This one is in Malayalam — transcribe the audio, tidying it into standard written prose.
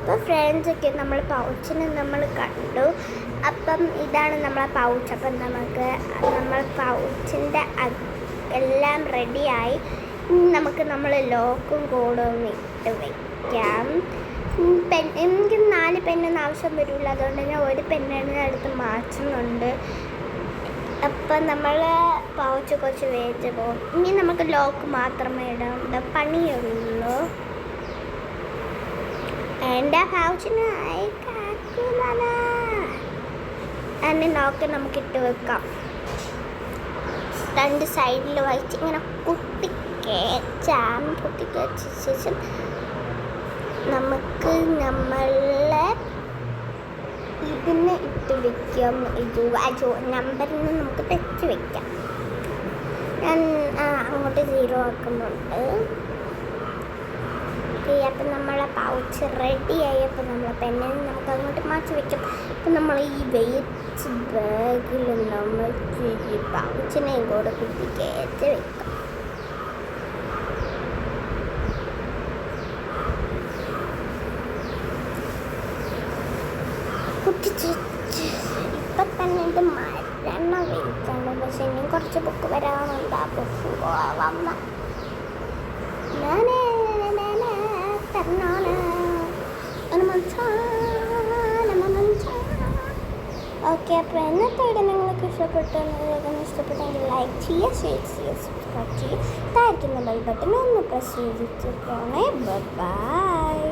അപ്പോൾ ഫ്രണ്ട്സൊക്കെ നമ്മൾ പൗച്ചിനെ നമ്മൾ കണ്ടു. അപ്പം ഇതാണ് നമ്മളെ പൗച്ച്. അപ്പം നമുക്ക് നമ്മൾ പൗച്ചിൻ്റെ എല്ലാം റെഡിയായി. നമുക്ക് നമ്മൾ ലോക്കും കോഡും ഇട്ട് വയ്ക്കാം. എനിക്ക് 4 പെന്നൊന്നും ആവശ്യം വരില്ല, അതുകൊണ്ട് ഞാൻ ഒരു പെണ്ണിനെ അടുത്ത് മാറ്റുന്നുണ്ട്. അപ്പം നമ്മൾ പൗച്ച് കുറച്ച് വേച്ച് പോകും. ഇനി നമുക്ക് ലോക്ക് മാത്രമേ ഇടാൻ പണിയുള്ളൂ. എൻ്റെ പൗച്ചിന് അതിൻ്റെ ലോക്ക് നമുക്ക് ഇട്ട് വെക്കാം. 2 സൈഡിൽ വെച്ച് ഇങ്ങനെ കുത്തിക്കേച്ച ശേഷം നമുക്ക് നമ്മളെ ഇതിനെ ഇട്ട് വയ്ക്കാം. നമ്പറിന് നമുക്ക് തെച്ച് വയ്ക്കാം. ഞാൻ അങ്ങോട്ട് 0 ആക്കുന്നുണ്ട്. അപ്പം നമ്മളെ പൗച്ച് റെഡിയായി. അപ്പം നമ്മളെ പെണ്ണിന് നമുക്ക് അങ്ങോട്ട് മാറ്റി വയ്ക്കാം. അപ്പം നമ്മൾ ഈ വെയിറ്റ് ബാഗിൽ നമുക്ക് ഈ പൗച്ചിനെയും കൂടെ കുത്തി കയറ്റി വയ്ക്കാം. ഇപ്പം തന്നെ ഇത് മരണ വെയിറ്റാണ്. പക്ഷെ ഇനിയും കുറച്ച് ബുക്ക് വരാനുണ്ട്. ആ ബുക്ക് വന്ന ഓക്കെ. അപ്പോൾ എന്നത്തെ വീഡിയോ നിങ്ങൾക്ക് ഇഷ്ടപ്പെട്ടെങ്കിൽ ലൈക്ക് ചെയ്യുക, ഷെയർ ചെയ്യുക, സബ്സ്ക്രൈബ് ചെയ്യുക. താഴേക്കുന്ന ബെൽ ബട്ടൺ ഒന്ന് പ്രസ് ചെയ്തിട്ട് പോണേ. ബൈ.